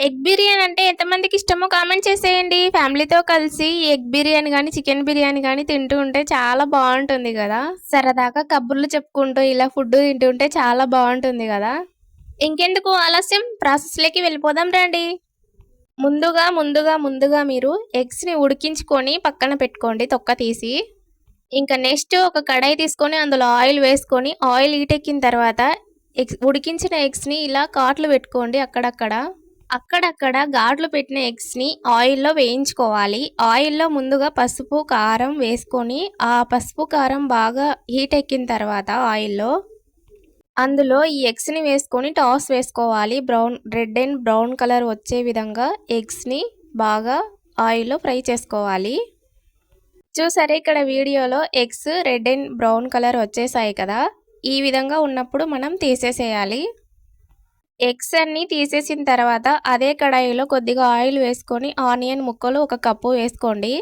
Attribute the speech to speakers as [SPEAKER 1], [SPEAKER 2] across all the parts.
[SPEAKER 1] Egg biryani అంటే ఎంతమందికి ఇష్టమో కామెంట్ చేసేయండి. ఫ్యామిలీతో కలిసి ఎగ్ బిర్యానీ గానీ, చికెన్ బిర్యానీ గానీ తింటూ ఉంటే చాలా బావుంటుంది గదా! సరదాగా కబుర్లు చెప్పుకుంటూ ఇలా ఫుడ్ తింటూ ఉంటే చాలా బావుంటుంది గదా! ఇంకెందుకు ఆలస్యం ప్రాసెస్‌లోకి వెళ్ళిపోదాం రండి. ముందుగా మీరు ఎగ్స్‌ని ఉడికించుకొని పక్కన పెట్టుకోండి తొక్క తీసి. ఇంక నెక్స్ట్ ఒక కడాయి తీసుకొని అందులో ఆయిల్ వేసుకొని, ఆయిల్ హీటెక్కిన తర్వాత ఉడికించిన ఎగ్స్‌ని ఇలా కాట్లు పెట్టుకోండి అక్కడక్కడ. అక్కడక్కడ ఘాట్లు పెట్టిన ఎగ్స్‌ని ఆయిల్‌లో వేయించుకోవాలి. ఆయిల్‌లో ముందుగా పసుపు, కారం వేసుకొని, ఆ పసుపు, కారం బాగా హీట్ ఎక్కిన తర్వాత ఆయిల్‌లో, అందులో ఈ ఎగ్స్‌ని వేసుకొని టాస్ వేసుకోవాలి. రెడ్ అండ్ బ్రౌన్ కలర్ వచ్చే విధంగా ఎగ్స్‌ని బాగా ఆయిల్‌లో ఫ్రై చేసుకోవాలి. చూసారా ఇక్కడ వీడియోలో eggs red and brown colour వచ్చేసాయి కదా! ఈ విధంగా ఉన్నప్పుడు మనం తీసేసేయాలి. ఎగ్స్ అన్నీ తీసేసిన తర్వాత అదే కడాయిలో కొద్దిగా ఆయిల్ వేసుకొని ఆనియన్ ముక్కలు ఒక కప్పు వేసుకోండి.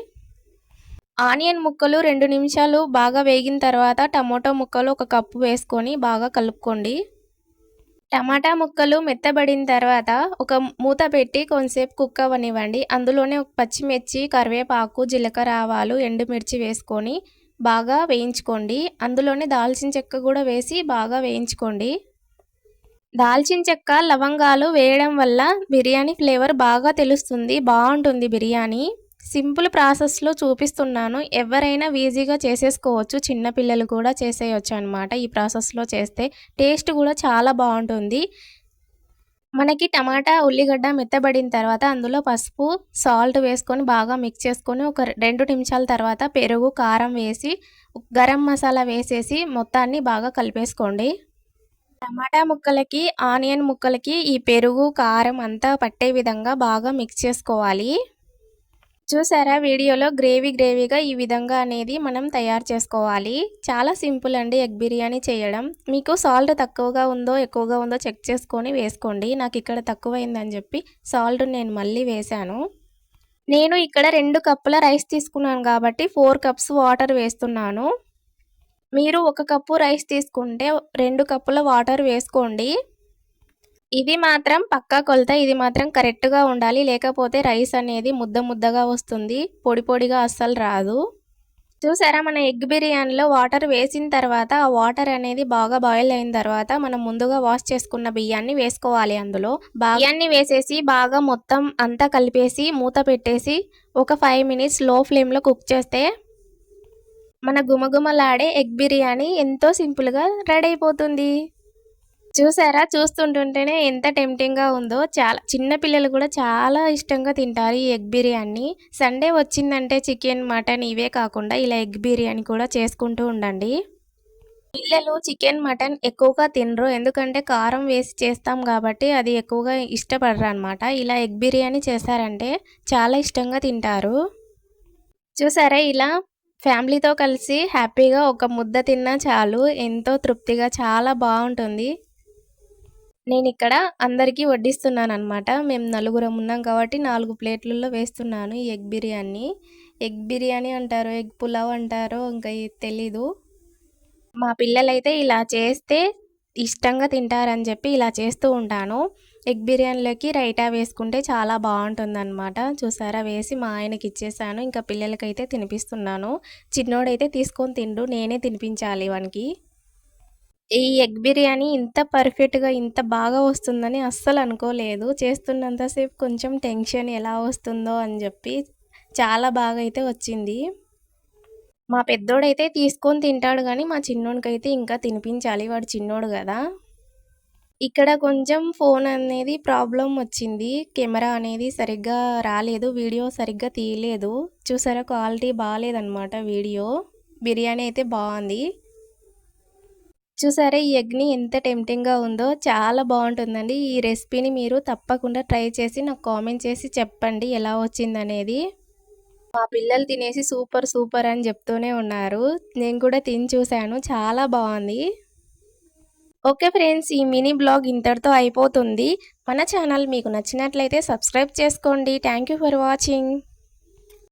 [SPEAKER 1] ఆనియన్ ముక్కలు 2 నిమిషాలు బాగా వేగిన తర్వాత టమోటా ముక్కలు ఒక కప్పు వేసుకొని బాగా కలుపుకోండి. టమాటా ముక్కలు మెత్తబడిన తర్వాత ఒక మూత పెట్టి కొంచెంసేపు కుక్ అవ్వనివ్వండి. అందులోనే ఒక పచ్చిమిర్చి, కరివేపాకు, జీలకర్ర ఆవాలు, ఎండుమిర్చి వేసుకొని బాగా వేయించుకోండి. అందులోనే దాల్చిన చెక్క కూడా వేసి బాగా వేయించుకోండి. దాల్చిన చెక్క, లవంగాలు వేయడం వల్ల బిర్యానీ ఫ్లేవర్ బాగా తెలుస్తుంది. బావుంటుంది బిర్యానీ. సింపుల్ ప్రాసెస్‌లో చూపిస్తున్నాను. ఎవరైనా ఈజీగా చేసేసుకోవచ్చు. చిన్న పిల్లలు కూడా చేసేయొచ్చనమాట. ఈ ప్రాసెస్‌లో చేస్తే టేస్ట్ కూడా చాలా బావుంటుంది. మనకి టమాటా, ఉల్లిగడ్డ మెత్తబడిన తర్వాత అందులో పసుపు, సాల్ట్ వేసుకొని బాగా మిక్స్ చేసుకొని ఒక 2 నిమిషాల తర్వాత పెరుగు, కారం వేసి గరం మసాలా వేసేసి మొత్తాన్ని బాగా కలిపేసుకోండి. టమాటా ముక్కలకి, ఆనియన్ ముక్కలకి ఈ పెరుగు, కారం అంతా పట్టే విధంగా బాగా మిక్స్ చేసుకోవాలి. చూసారా వీడియోలో గ్రేవీగా ఈ విధంగా అనేది మనం తయారు చేసుకోవాలి. చాలా సింపుల్ అండి ఎగ్ బిర్యానీ చేయడం. మీకు సాల్ట్ తక్కువగా ఉందో, ఎక్కువగా ఉందో చెక్ చేసుకొని వేసుకోండి. నాకు ఇక్కడ తక్కువైందని చెప్పి సాల్ట్ నేను మళ్ళీ వేశాను. నేను ఇక్కడ 2 కప్పుల రైస్ తీసుకున్నాను కాబట్టి 4 కప్స్ వాటర్ వేస్తున్నాను. మీరు 1 కప్పు రైస్ తీసుకుంటే 2 కప్పుల వాటర్ వేసుకోండి. ఇది మాత్రం పక్కా కొలత. ఇది మాత్రం కరెక్ట్‌గా ఉండాలి. లేకపోతే రైస్ అనేది ముద్దగా వస్తుంది. పొడిగా అస్సలు రాదు. చూసారా మన ఎగ్ బిర్యానీలో వాటర్ వేసిన తర్వాత ఆ వాటర్ అనేది బాగా బాయిల్ అయిన తర్వాత మనం ముందుగా వాష్ చేసుకున్న బియ్యాన్ని వేసుకోవాలి అందులో. బియ్యాన్ని వేసేసి బాగా మొత్తం అంతా కలిపేసి మూత పెట్టేసి ఒక 5 మినిట్స్ లో ఫ్లేమ్‌లో కుక్ చేస్తే మన గుమగుమలాడే ఎగ్ బిర్యానీ ఎంతో సింపుల్‌గా రెడీ అయిపోతుంది. చూసారా? చూస్తుంటుంటేనే ఎంత టెంప్టింగ్‌గా ఉందో. చాలా చిన్న పిల్లలు కూడా చాలా ఇష్టంగా తింటారు ఈ ఎగ్ బిర్యానీ. సండే వచ్చిందంటే చికెన్, మటన్ ఇవే కాకుండా ఇలా ఎగ్ బిర్యానీ కూడా చేసుకుంటూ ఉండండి. పిల్లలు చికెన్, మటన్ ఎక్కువగా తినరు. ఎందుకంటే కారం వేసి చేస్తాం కాబట్టి అది ఎక్కువగా ఇష్టపడరనమాట. ఇలా ఎగ్ బిర్యానీ చేశారంటే చాలా ఇష్టంగా తింటారు. చూసారా ఇలా ఫ్యామిలీతో కలిసి హ్యాపీగా ఒక ముద్ద తిన్నా చాలు. ఎంతో తృప్తిగా చాలా బావుంటుంది. నేనిక్కడ అందరికీ వడ్డిస్తున్నాననమాట. మేము నలుగురం ఉన్నాం కాబట్టి 4 ప్లేట్లలో వేస్తున్నాను ఈ ఎగ్ బిర్యానీ. ఎగ్ బిర్యానీ అంటారో, ఎగ్ పులావ్ అంటారో ఇంకా తెలీదు. మా పిల్లలైతే ఇలా చేస్తే ఇష్టంగా తింటారని చెప్పి ఇలా చేస్తూ ఉంటాను. ఎగ్ బిర్యానీలోకి రైతా వేసుకుంటే చాలా బావుంటుందనమాట. చూసారా వేసి మా ఆయనకిచ్చేసాను. ఇంకా పిల్లలకైతే తినిపిస్తున్నాను. చిన్నోడైతే తీసుకొని తిండు. నేనే తినిపించాలి వానికి. ఈ ఎగ్ బిర్యానీ ఇంత పర్ఫెక్ట్‌గా ఇంత బాగా వస్తుందని అస్సలు అనుకోలేదు. చేస్తున్నంత సేపు కొంచెం టెన్షన్ ఎలా వస్తుందో అని చెప్పి చాలా బాగా అయితే వచ్చింది. మా పెద్దోడైతే తీసుకొని తింటాడు గానీ, మా చిన్నోడికైతే ఇంకా తినిపించాలి. వాడు చిన్నోడు గదా! ఇక్కడ కొంచెం ఫోన్ అనేది ప్రాబ్లమ్ వచ్చింది. కెమెరా అనేది సరిగ్గా రాలేదు. వీడియో సరిగ్గా తీయలేదు. చూసారా క్వాలిటీ బాలేదనమాట వీడియో. బిర్యానీ అయితే బావుంది. చూసారా ఈ ఎగ్‌ని ఎంత టెంప్టింగ్‌గా ఉందో. చాలా బావుంటుందండి. ఈ రెసిపీని మీరు తప్పకుండా ట్రై చేసి నాకు కామెంట్ చేసి చెప్పండి ఎలా వచ్చిందనేది. మా పిల్లలు తినేసి సూపర్ అని చెప్తూనే ఉన్నారు. నేను కూడా తిని చూసాను. చాలా బావుంది. ఓకే ఫ్రెండ్స్, ఈ మినీ బ్లాగ్ ఇంతటితో అయిపోతుంది. మన ఛానల్ మీకు నచ్చినట్లయితే సబ్స్క్రైబ్ చేసుకోండి. Thank you for watching.